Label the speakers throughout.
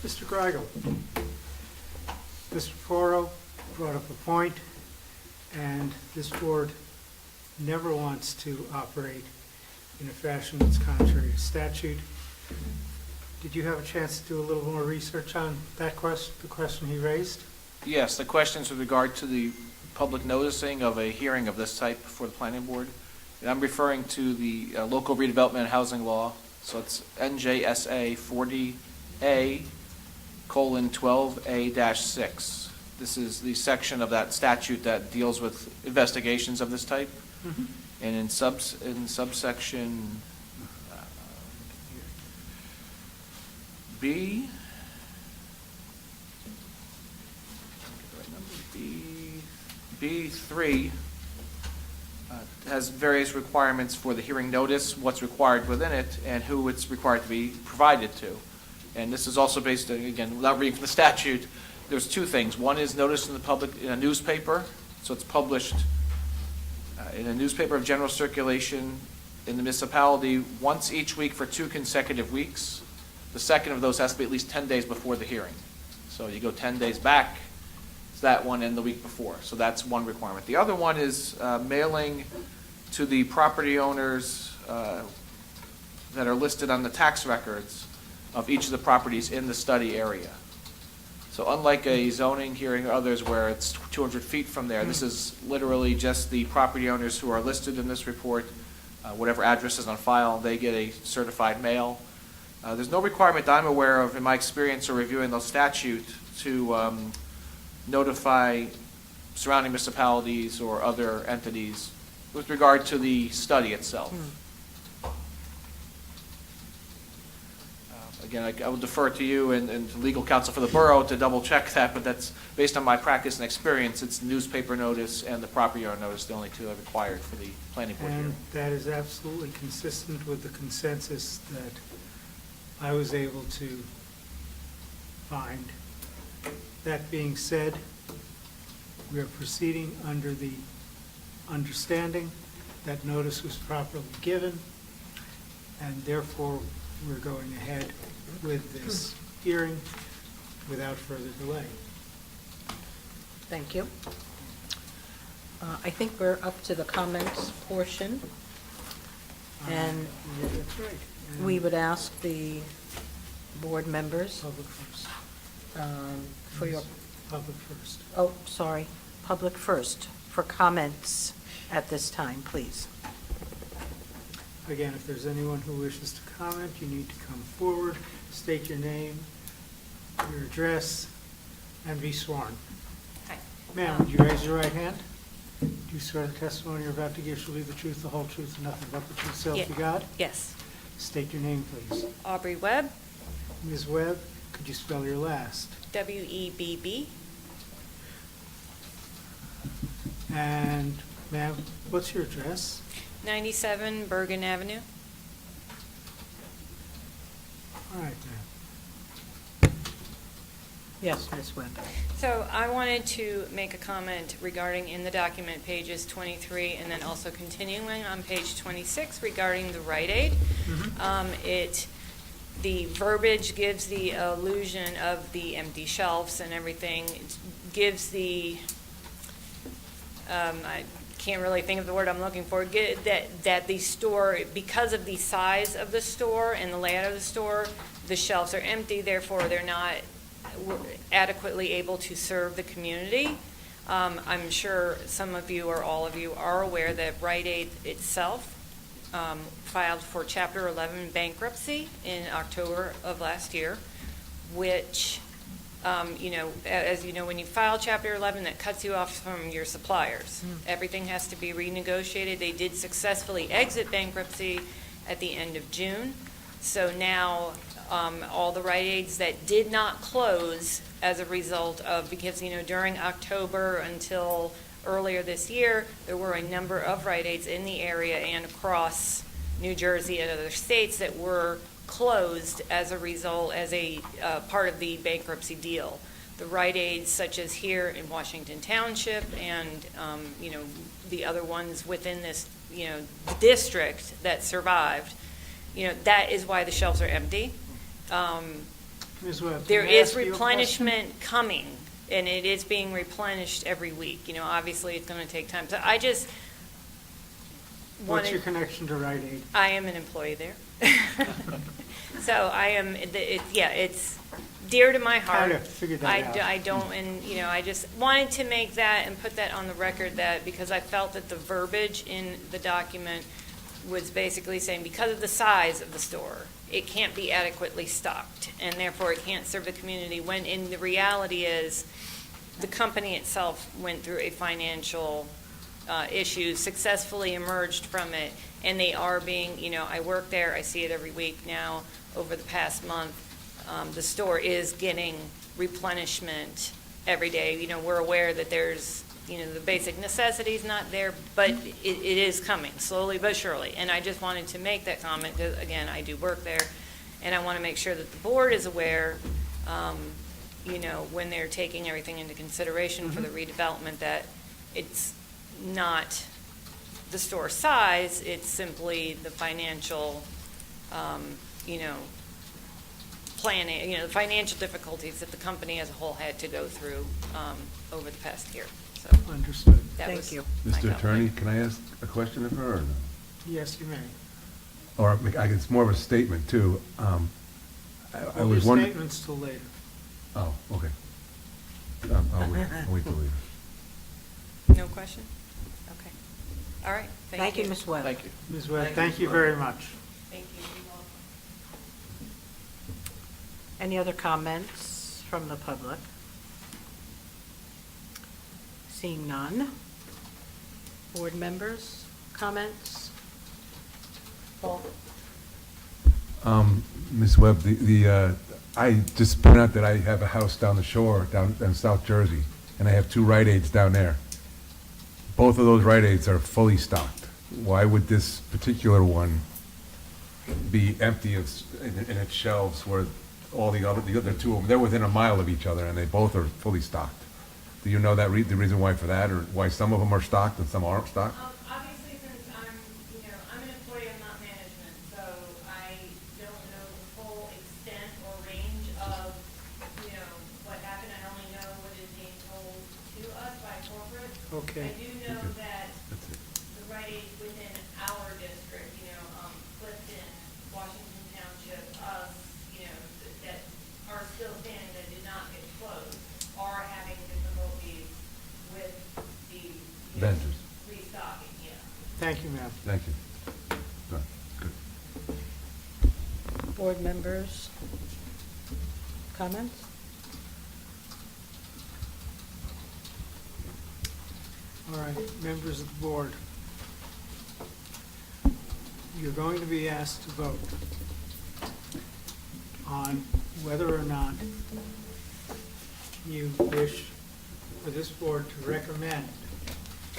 Speaker 1: Mr. Greigel, Mr. Foro brought up a point, and this board never wants to operate in a fashion that's contrary to statute. Did you have a chance to do a little more research on that question, the question he raised?
Speaker 2: Yes, the questions with regard to the public noticing of a hearing of this type for the planning board. And I'm referring to the local redevelopment and housing law. So it's NJSA 40A:12A-6. This is the section of that statute that deals with investigations of this type.
Speaker 1: Mm-hmm.
Speaker 2: And in subsection B, B3 has various requirements for the hearing notice, what's required within it, and who it's required to be provided to. And this is also based, again, without reading from the statute, there's two things. One is notice in the public in a newspaper, so it's published in a newspaper of general circulation in the municipality once each week for 2 consecutive weeks. The second of those has to be at least 10 days before the hearing. So you go 10 days back, it's that one and the week before. So that's one requirement. The other one is mailing to the property owners that are listed on the tax records of each of the properties in the study area. So unlike a zoning hearing or others where it's 200 feet from there, this is literally just the property owners who are listed in this report, whatever address is on file, they get a certified mail. There's no requirement that I'm aware of in my experience or reviewing those statutes to notify surrounding municipalities or other entities with regard to the study itself. Again, I would defer to you and to legal counsel for the borough to double check that, but that's based on my practice and experience. It's newspaper notice and the property owner notice, the only two that are required for the planning board hearing.
Speaker 1: And that is absolutely consistent with the consensus that I was able to find. That being said, we are proceeding under the understanding that notice was properly given, and therefore we're going ahead with this hearing without further delay.
Speaker 3: Thank you. I think we're up to the comments portion, and
Speaker 1: Yeah, that's right. And
Speaker 3: we would ask the board members
Speaker 1: Public first.
Speaker 3: for your,
Speaker 1: Public first.
Speaker 3: oh, sorry, public first, for comments at this time, please.
Speaker 1: Again, if there's anyone who wishes to comment, you need to come forward, state your name, your address, and be sworn.
Speaker 4: Hi.
Speaker 1: Ma'am, would you raise your right hand? Do you swear the testimony you're about to give shall be the truth, the whole truth, and nothing but the truth, so help you God?
Speaker 4: Yes.
Speaker 1: State your name, please.
Speaker 4: Aubrey Webb,
Speaker 1: Ms. Webb, could you spell your last?
Speaker 4: W-E-B-B,
Speaker 1: And, ma'am, what's your address?
Speaker 4: 97 Bergen Avenue.
Speaker 1: All right, ma'am.
Speaker 3: Yes, Ms. Webb.
Speaker 4: So I wanted to make a comment regarding in the document pages 23 and then also continuing on page 26 regarding the Rite Aid. The verbiage gives the illusion of the empty shelves and everything. It gives the, I can't really think of the word I'm looking for, that the store, because of the size of the store and the layout of the store, the shelves are empty, therefore they're not adequately able to serve the community. I'm sure some of you or all of you are aware that Rite Aid itself filed for Chapter 11 bankruptcy in October of last year, which, as you know, when you file Chapter 11, that cuts you off from your suppliers. Everything has to be renegotiated. They did successfully exit bankruptcy at the end of June. So now all the Rite Aids that did not close as a result of, because, during October until earlier this year, there were a number of Rite Aids in the area and across New Jersey and other states that were closed as a result, as a part of the bankruptcy deal. The Rite Aids, such as here in Washington Township and, the other ones within this, district that survived, that is why the shelves are empty.
Speaker 1: Ms. Webb,
Speaker 4: There
Speaker 1: can I
Speaker 4: is
Speaker 1: ask you a question?
Speaker 4: replenishment coming, and it is being replenished every week. You know, obviously, it's going to take time. So I just
Speaker 1: What's your
Speaker 4: wanted,
Speaker 1: connection to Rite Aid?
Speaker 4: I am an employee there. So I am, it's dear to my heart.
Speaker 1: Kind of figured that out.
Speaker 4: I don't, and, you know, I just wanted to make that and put that on the record, that because I felt that the verbiage in the document was basically saying, because of the size of the store, it can't be adequately stocked, and therefore it can't serve the community, when in the reality is, the company itself went through a financial issue, successfully emerged from it, and they are being, you know, I work there, I see it every week now, over the past month, the store is getting replenishment every day. You know, we're aware that there's, you know, the basic necessities not there, but it is coming, slowly but surely. And I just wanted to make that comment, because, again, I do work there, and I want to make sure that the board is aware, you know, when they're taking everything into consideration for the redevelopment, that it's not the store size, it's simply the financial, you know, planning, you know, the financial difficulties that the company as a whole had to go through over the past year. So
Speaker 1: Understood.
Speaker 4: that
Speaker 3: Thank
Speaker 4: was
Speaker 3: you.
Speaker 4: my
Speaker 5: Mr.
Speaker 4: comment.
Speaker 5: Attorney, can I ask a question of her or no?
Speaker 1: Yes, you may.
Speaker 5: Or I guess it's more of a statement too. I
Speaker 1: Well,
Speaker 5: was
Speaker 1: your
Speaker 5: wondering.
Speaker 1: statements till later.
Speaker 5: Oh, okay. I'll wait till later.
Speaker 4: No question? Okay. All right,
Speaker 3: Thank you, Ms. Webb.
Speaker 2: Thank you.
Speaker 1: Ms. Webb, thank you very much.
Speaker 4: Thank you.
Speaker 3: Any other comments from the public? Seeing none. Board members, comments? Paul?
Speaker 5: Ms. Webb, I just point out that I have a house down the shore, down in South Jersey, and I have 2 Rite Aids down there. Both of those Rite Aids are fully stocked. Why would this particular one be empty in its shelves where all the other 2 of them, they're within a mile of each other, and they both are fully stocked? Do you know that the reason why for that, or why some of them are stocked and some aren't stocked?
Speaker 4: Obviously, since I'm, you know, I'm an employee, I'm not management, so I don't know the full extent or range of, you know, what happened. I only know what is being told to us by corporate.
Speaker 1: Okay.
Speaker 4: I do know
Speaker 5: Okay.
Speaker 4: that
Speaker 5: That's it.
Speaker 4: the Rite Aid within our district, you know, Clifton, Washington Township, us, you know, that are still standing, that did not get closed, are having difficulties with the, you know,
Speaker 5: Vendors.
Speaker 4: restocking, yeah.
Speaker 1: Thank you, ma'am.
Speaker 5: Thank you. Good.
Speaker 3: Board members, comments?
Speaker 1: All right, members of the board. You're going to be asked to vote on whether or not you wish for this board to recommend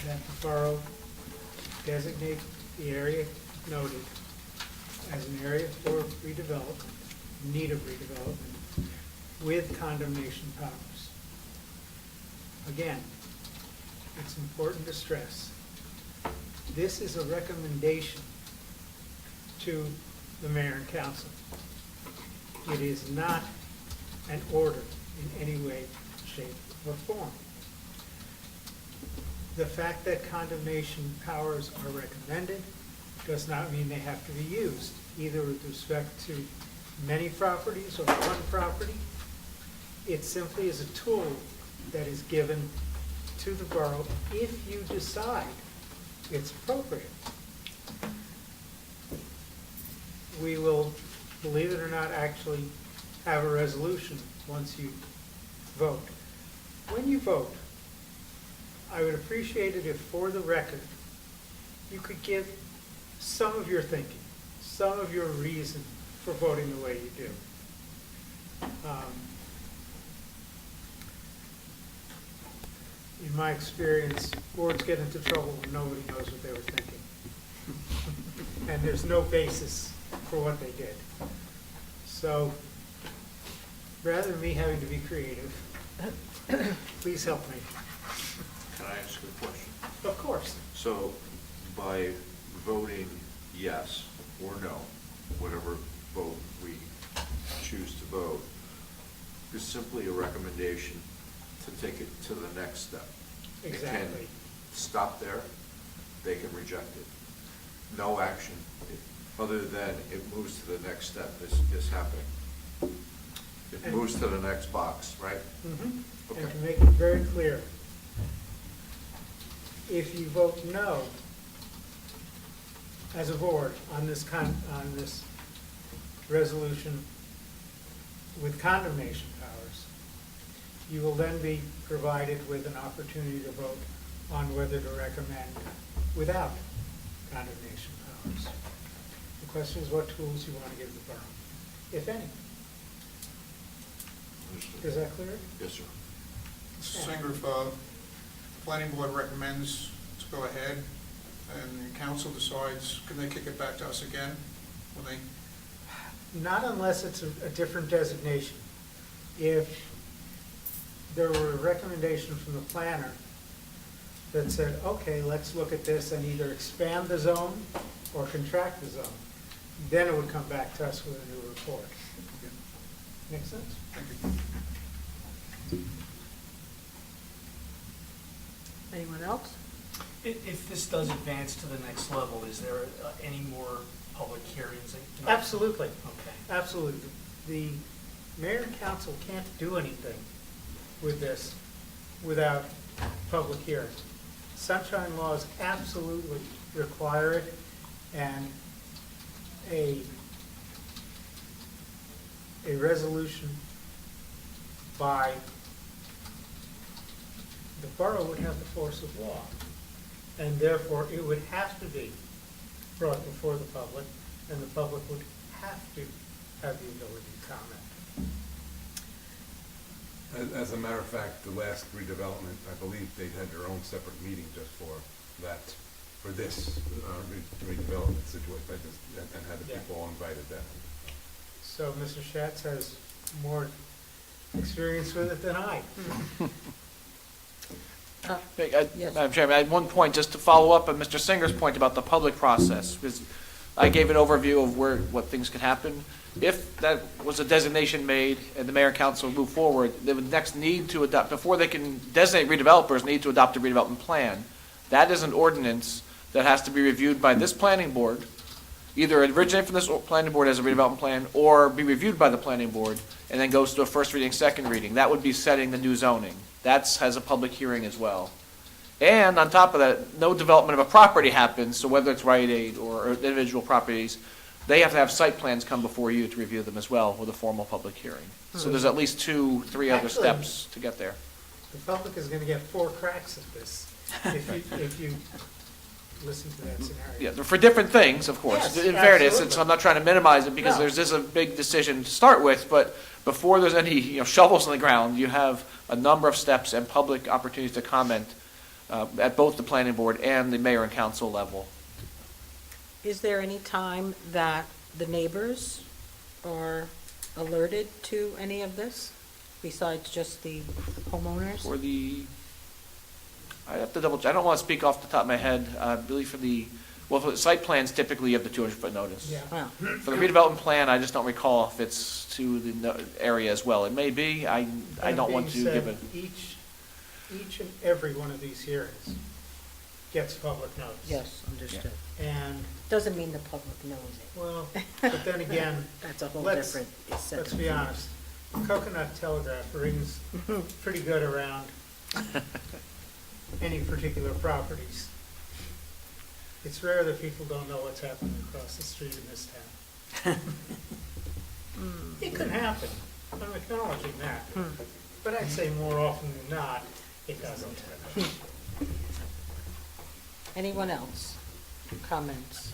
Speaker 1: that the borough designate the area noted as an area for redevelopment, in need of redevelopment, with condemnation powers. Again, it's important to stress, this is a recommendation to the mayor and council. It is not an order in any way, shape, or form. The fact that condemnation powers are recommended does not mean they have to be used, either with respect to many properties or one property. It simply is a tool that is given to the borough if you decide it's appropriate. We will, believe it or not, actually have a resolution once you vote. When you vote, I would appreciate it if, for the record, you could give some of your thinking, some of your reason for voting the way you do. In my experience, boards get into trouble when nobody knows what they were thinking. And there's no basis for what they did. So, rather than me having to be creative, please help me.
Speaker 6: Can I ask a question?
Speaker 1: Of course.
Speaker 6: So by voting yes or no, whatever vote we choose to vote, is simply a recommendation to take it to the next step. It can
Speaker 1: Exactly.
Speaker 6: stop there, they can reject it. No action, other than it moves to the next step is happening. It
Speaker 1: And-
Speaker 6: moves to the next box, right?
Speaker 1: And
Speaker 6: Okay.
Speaker 1: to make it very clear, if you vote no as a board on this resolution with condemnation powers, you will then be provided with an opportunity to vote on whether to recommend without condemnation powers. The question is what tools you want to give the borough, if any.
Speaker 6: Understood.
Speaker 1: Is that clear?
Speaker 6: Yes, sir.
Speaker 7: Mr. Singer, if the planning board recommends to go ahead and the council decides, can they kick it back to us again? Will they?
Speaker 1: Not unless it's a different designation. If there were a recommendation from the planner that said, okay, let's look at this and either expand the zone or contract the zone, then it would come back to us with a new report. Make sense?
Speaker 7: Thank you.
Speaker 3: Anyone else?
Speaker 8: If this does advance to the next level, is there any more public hearings?
Speaker 1: Absolutely,
Speaker 8: Okay.
Speaker 1: absolutely. The mayor and council can't do anything with this without public hearing. Sunshine laws absolutely require it, and a resolution by the borough would have the force of law, and therefore it would have to be brought before the public, and the public would have to have the ability to comment.
Speaker 5: As a matter of fact, the last redevelopment, I believe they had their own separate meeting just for that, for this redevelopment situation, and had the
Speaker 1: Yeah.
Speaker 5: people all invited then.
Speaker 1: So Mr. Schatz has more experience with it than I.
Speaker 3: Yes.
Speaker 2: Madam Chairman, I had one point, just to follow up on Mr. Singer's point about the public process, because I gave an overview of what things could happen. If that was a designation made and the mayor and council move forward, they would next need to adopt, before they can designate redevelopers, need to adopt a redevelopment plan. That is an ordinance that has to be reviewed by this planning board, either originate from this planning board as a redevelopment plan, or be reviewed by the planning board, and then goes to a first reading, second reading. That would be setting the new zoning. That has a public hearing as well. And on top of that, no development of a property happens, so whether it's Rite Aid or individual properties, they have to have site plans come before you to review them as well with a formal public hearing. So there's at least 2-3 other
Speaker 1: Actually-
Speaker 2: steps to get there.
Speaker 1: The public is going to get 4 cracks at this if you listen to that scenario.
Speaker 2: Yeah, they're for different things, of course.
Speaker 1: Yes,
Speaker 2: In fairness,
Speaker 1: absolutely.
Speaker 2: I'm not trying to minimize it because
Speaker 1: No.
Speaker 2: this is a big decision to start with, but before there's any shovels in the ground, you have a number of steps and public opportunities to comment at both the planning board and the mayor and council level.
Speaker 3: Is there any time that the neighbors are alerted to any of this, besides just the homeowners?
Speaker 2: For I have to double check, I don't want to speak off the top of my head, I believe for the site plans typically you have the 200-foot notice.
Speaker 1: Yeah.
Speaker 3: Well,
Speaker 2: For the redevelopment plan, I just don't recall if it's to the area as well. It may be, I don't want to
Speaker 1: That
Speaker 2: give
Speaker 1: being
Speaker 2: it.
Speaker 1: said, each and every one of these hearings gets public notice.
Speaker 3: yes, understood.
Speaker 1: And,
Speaker 3: Doesn't mean the public knows it.
Speaker 1: well, but then again,
Speaker 3: That's a whole
Speaker 1: let's-
Speaker 3: different set
Speaker 1: let's
Speaker 3: of
Speaker 1: be
Speaker 3: things.
Speaker 1: honest, Coconut Telegraph rings pretty good around any particular properties. It's rare that people don't know what's happening across the street in this town. It could happen, I'm acknowledging that, but I'd say more often than not, it doesn't.
Speaker 3: Anyone else? Comments?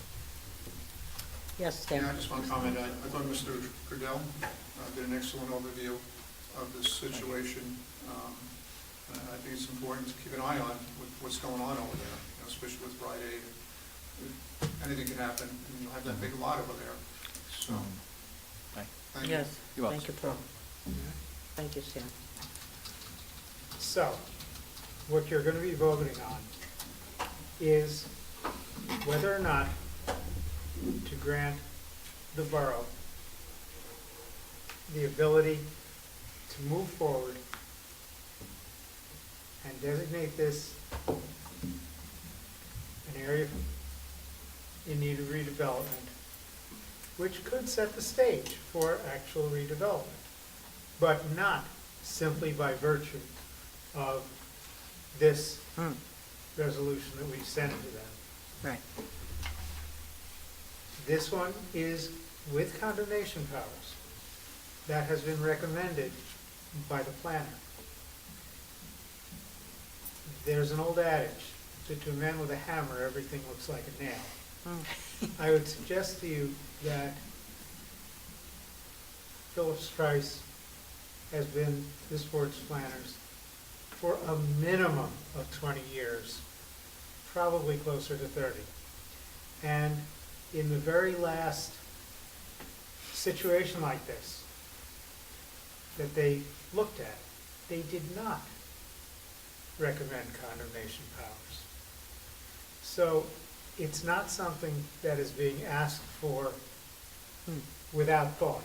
Speaker 3: Yes,
Speaker 7: Yeah,
Speaker 3: Stan?
Speaker 7: I just want to comment, I thought Mr. Cordell did an excellent overview of this situation. I think it's important to keep an eye on what's going on over there, especially with Rite Aid. Anything can happen, and you'll have that big lot over there, so,
Speaker 2: Right.
Speaker 7: thank you.
Speaker 3: Yes,
Speaker 2: You're
Speaker 3: thank you, Paul. Thank you, Stan.
Speaker 1: So, what you're going to be voting on is whether or not to grant the borough the ability to move forward and designate this an area in need of redevelopment, which could set the stage for actual redevelopment, but not simply by virtue of this resolution that we've sent to them.
Speaker 3: Right.
Speaker 1: This one is with condemnation powers. That has been recommended by the planner. There's an old adage, that to a man with a hammer, everything looks like a nail. I would suggest to you that Phillips Price has been this board's planners for a minimum of 20 years, probably closer to 30. And in the very last situation like this that they looked at, they did not recommend condemnation powers. So it's not something that is being asked for without thought,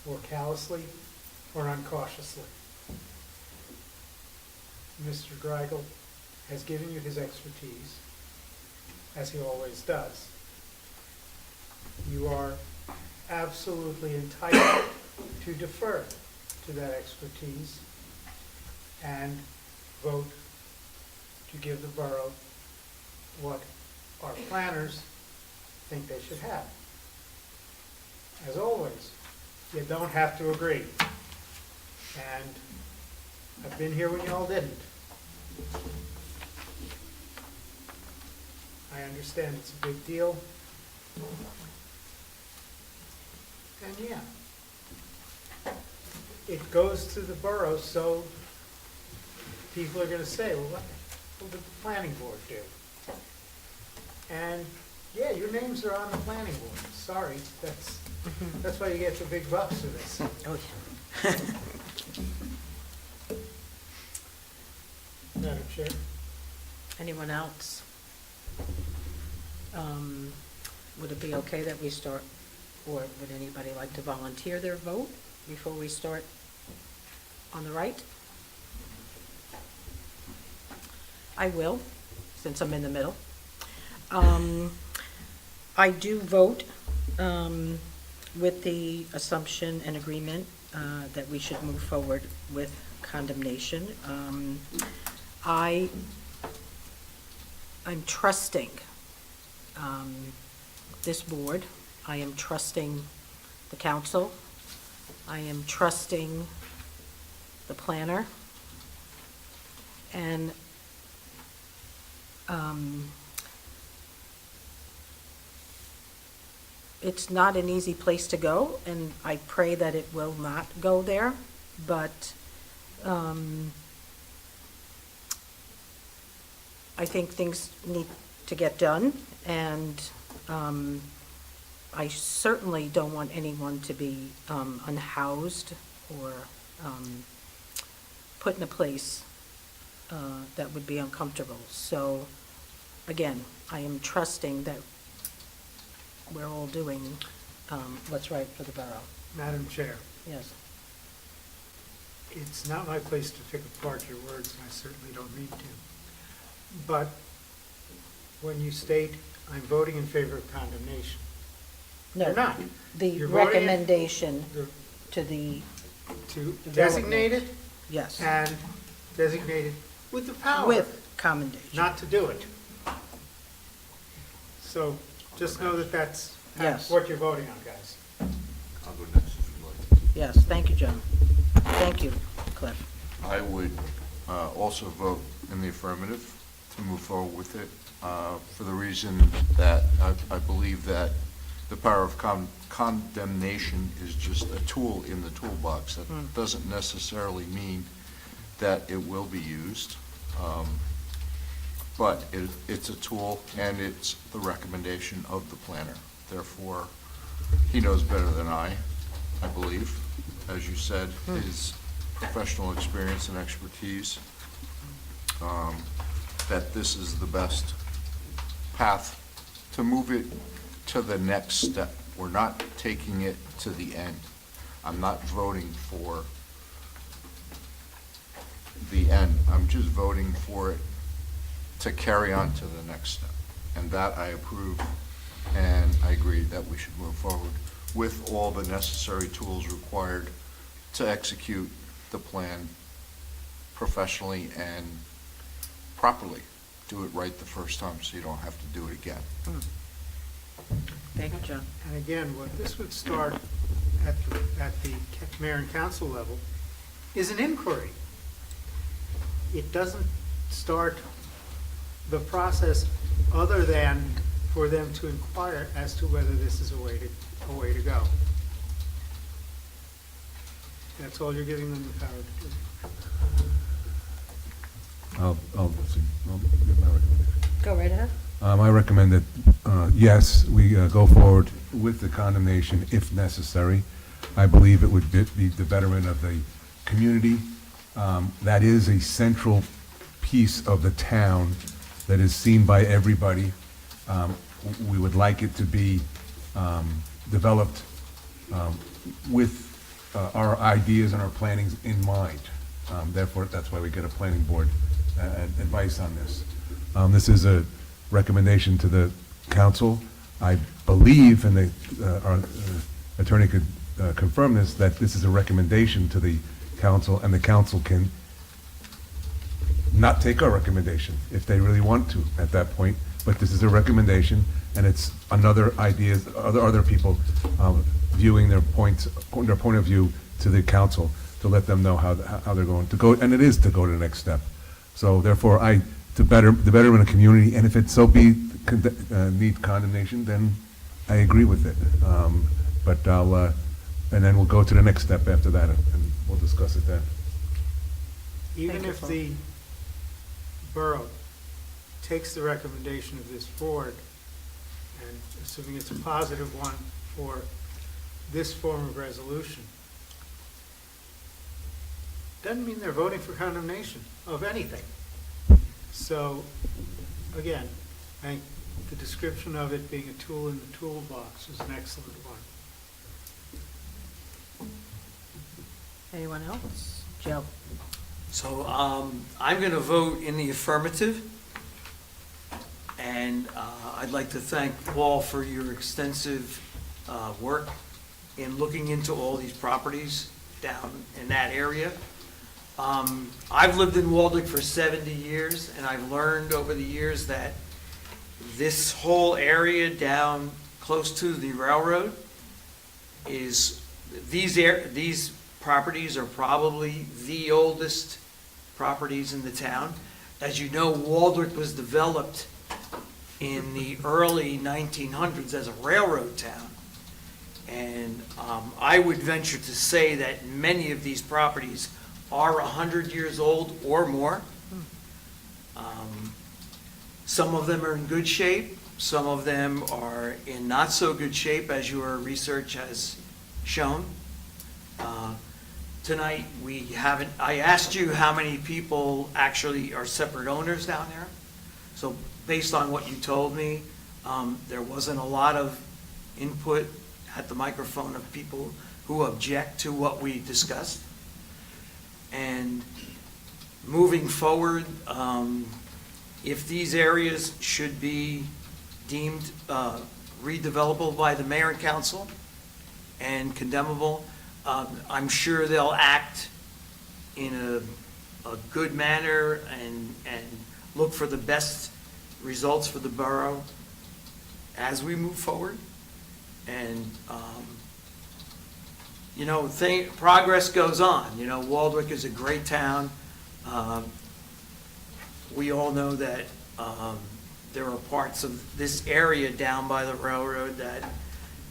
Speaker 1: or callously, or uncautiously. Mr. Greigel has given you his expertise, as he always does. You are absolutely entitled to defer to that expertise and vote to give the borough what our planners think they should have. As always, you don't have to agree. And I've been here when you all didn't. I understand it's a big deal. And yeah, it goes to the borough, so people are gonna say, well, what did the planning board do? And yeah, your names are on the planning board. Sorry, that's why you get the big bucks for this.
Speaker 3: Oh, yeah.
Speaker 1: Madam Chair?
Speaker 3: Anyone else? Would it be okay that we start, or would anybody like to volunteer their vote before we start on the right? I will, since I'm in the middle. I do vote with the assumption and agreement that we should move forward with condemnation. I'm trusting this board. I am trusting the council. I am trusting the planner. And it's not an easy place to go, and I pray that it will not go there, but I think things need to get done, and I certainly don't want anyone to be unhoused or put in a place that would be uncomfortable. So, again, I am trusting that we're all doing what's right for the borough.
Speaker 1: Madam Chair,
Speaker 3: Yes.
Speaker 1: it's not my place to pick apart your words, and I certainly don't need to. But when you state, I'm voting in favor of condemnation,
Speaker 3: No,
Speaker 1: you're not.
Speaker 3: the
Speaker 1: You're voting in-
Speaker 3: recommendation
Speaker 1: The-
Speaker 3: to the,
Speaker 1: To designate it
Speaker 3: yes,
Speaker 1: and designate it with the power.
Speaker 3: with commendation.
Speaker 1: Not to do it. So just know that that's
Speaker 3: Yes.
Speaker 1: what you're voting on, guys.
Speaker 6: I'll go next if you'd like.
Speaker 3: Yes, thank you, John. Thank you, Cliff.
Speaker 6: I would also vote in the affirmative to move forward with it for the reason that I believe that the power of condemnation is just a tool in the toolbox. That doesn't necessarily mean that it will be used, but it's a tool, and it's the recommendation of the planner. Therefore, he knows better than I believe, as you said, his professional experience and expertise, that this is the best path to move it to the next step. We're not taking it to the end. I'm not voting for I'm just voting for it to carry on to the next step. And that I approve, and I agree that we should move forward with all the necessary tools required to execute the plan professionally and properly. Do it right the first time so you don't have to do it again.
Speaker 3: Thank you, John.
Speaker 1: And again, what this would start at the mayor and council level is an inquiry. It doesn't start the process other than for them to inquire as to whether this is a way to go. That's all you're giving them the power to do.
Speaker 5: I'll give my recommendation.
Speaker 3: Go right ahead.
Speaker 5: I recommend that, yes, we go forward with the condemnation if necessary. I believe it would be the betterment of the community. That is a central piece of the town that is seen by everybody. We would like it to be developed with our ideas and our plannings in mind. Therefore, that's why we get a planning board advice on this. This is a recommendation to the council. I believe, and our attorney could confirm this, that this is a recommendation to the council, and the council can not take our recommendation if they really want to at that point. But this is a recommendation, and it's another idea, other people viewing their point of view to the council to let them know how they're going to go, and it is to go to the next step. So therefore, the betterment of the community, and if it so be need condemnation, then I agree with it. But and then we'll go to the next step after that, and we'll discuss it then.
Speaker 1: Even
Speaker 3: Thank you,
Speaker 1: if
Speaker 3: Paul.
Speaker 1: the borough takes the recommendation of this board, and assuming it's a positive one for this form of resolution, doesn't mean they're voting for condemnation of anything. So, again, I think the description of it being a tool in the toolbox is an excellent one.
Speaker 3: Anyone else? Joe?
Speaker 8: So I'm going to vote in the affirmative, and I'd like to thank Paul for your extensive work in looking into all these properties down in that area. I've lived in Waldwick for 70 years, and I've learned over the years that this whole area down close to the railroad is, these properties are probably the oldest properties in the town. As you know, Waldwick was developed in the early 1900s as a railroad town. And I would venture to say that many of these properties are 100 years old or more. Some of them are in good shape. Some of them are in not so good shape, as your research has shown. Tonight, I asked you how many people actually are separate owners down there. So based on what you told me, there wasn't a lot of input at the microphone of people who object to what we discussed. And moving forward, if these areas should be deemed redevelopable by the mayor and council and condemnable, I'm sure they'll act in a good manner and look for the best results for the borough as we move forward. And, progress goes on. Waldwick is a great town. We all know that there are parts of this area down by the railroad that,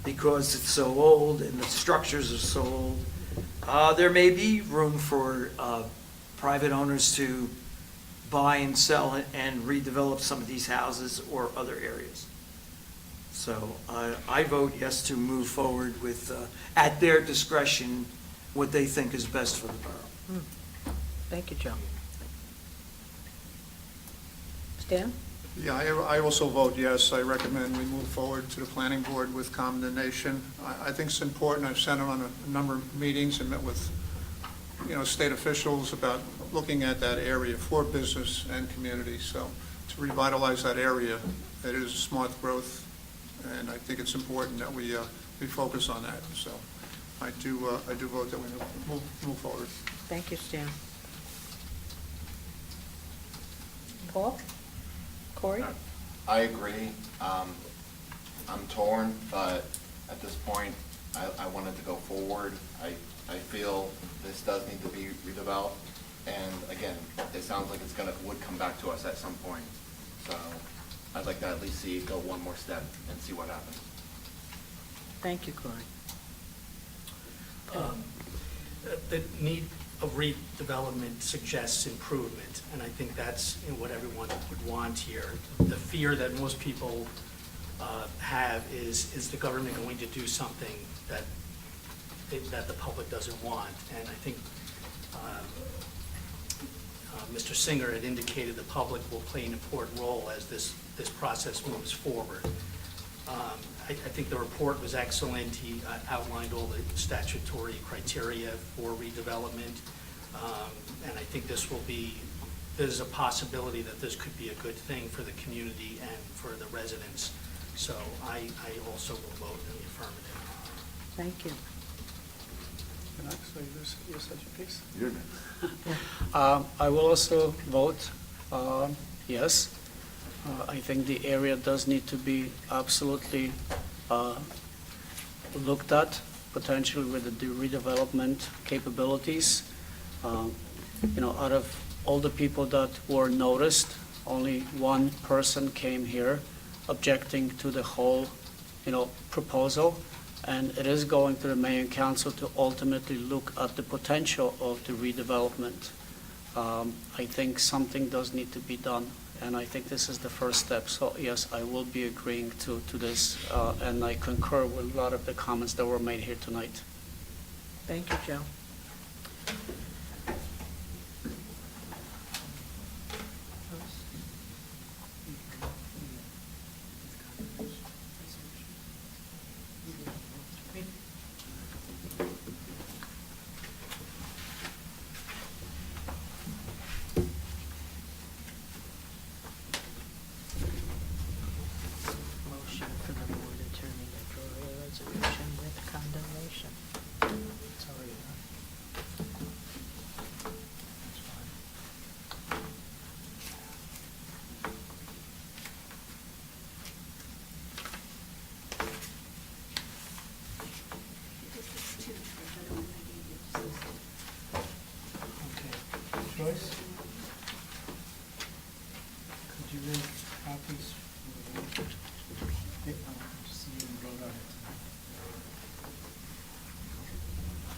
Speaker 8: because it's so old and the structures are so old, there may be room for private owners to buy and sell and redevelop some of these houses or other areas. So I vote yes to move forward with, at their discretion, what they think is best for the borough.
Speaker 3: Thank you, Joe. Stan?
Speaker 7: Yeah, I also vote yes. I recommend we move forward to the planning board with condemnation. I think it's important. I've sat on a number of meetings and met with state officials about looking at that area for business and community. So to revitalize that area, it is smart growth, and I think it's important that we focus on that. So I do vote that we move forward.
Speaker 3: Thank you, Stan. Paul? Corey?
Speaker 9: I agree. I'm torn, but at this point, I wanted to go forward. I feel this does need to be redeveloped, and again, it sounds like would come back to us at some point. So I'd like to at least see it go one more step and see what happens.
Speaker 3: Thank you, Corey.
Speaker 10: The need of redevelopment suggests improvement, and I think that's what everyone would want here. The fear that most people have is the government going to do something that the public doesn't want? And I think Mr. Singer had indicated the public will play an important role as this process moves forward. I think the report was excellent. He outlined all the statutory criteria for redevelopment. And I think there's a possibility that this could be a good thing for the community and for the residents. So I also will vote in the affirmative.
Speaker 3: Thank you.
Speaker 11: Can I say this, such a piece?
Speaker 6: You're next.
Speaker 11: I will also vote yes. I think the area does need to be absolutely looked at, potentially with the redevelopment capabilities. Out of all the people that were noticed, only one person came here objecting to the whole, proposal. And it is going to the mayor and council to ultimately look at the potential of the redevelopment. I think something does need to be done, and I think this is the first step. So yes, I will be agreeing to this, and I concur with a lot of the comments that were made here tonight.
Speaker 3: Thank you, Joe. Motion for the board attorney to draw a resolution with condemnation.
Speaker 1: It's already done. That's fine. Okay. Joyce? Could you make copies? Just so you can vote on it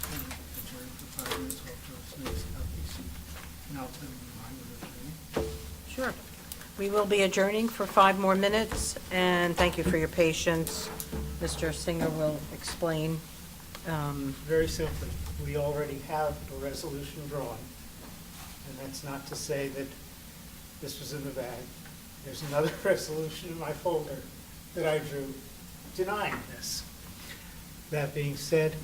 Speaker 1: tonight. Adjourn for 5 minutes while Joyce makes copies. And I'll put them in line with adjourning.
Speaker 3: Sure. We will be adjourning for 5 more minutes, and thank you for your patience. Mr. Singer will explain.
Speaker 1: Very simply, we already have a resolution drawn, and that's not to say that this was in the bag. There's another resolution in my folder that I drew denying this. That being said,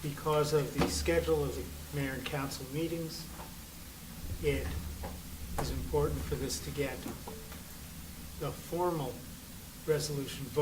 Speaker 1: because of the schedule of the mayor and council meetings, it is important for this to get the formal resolution voted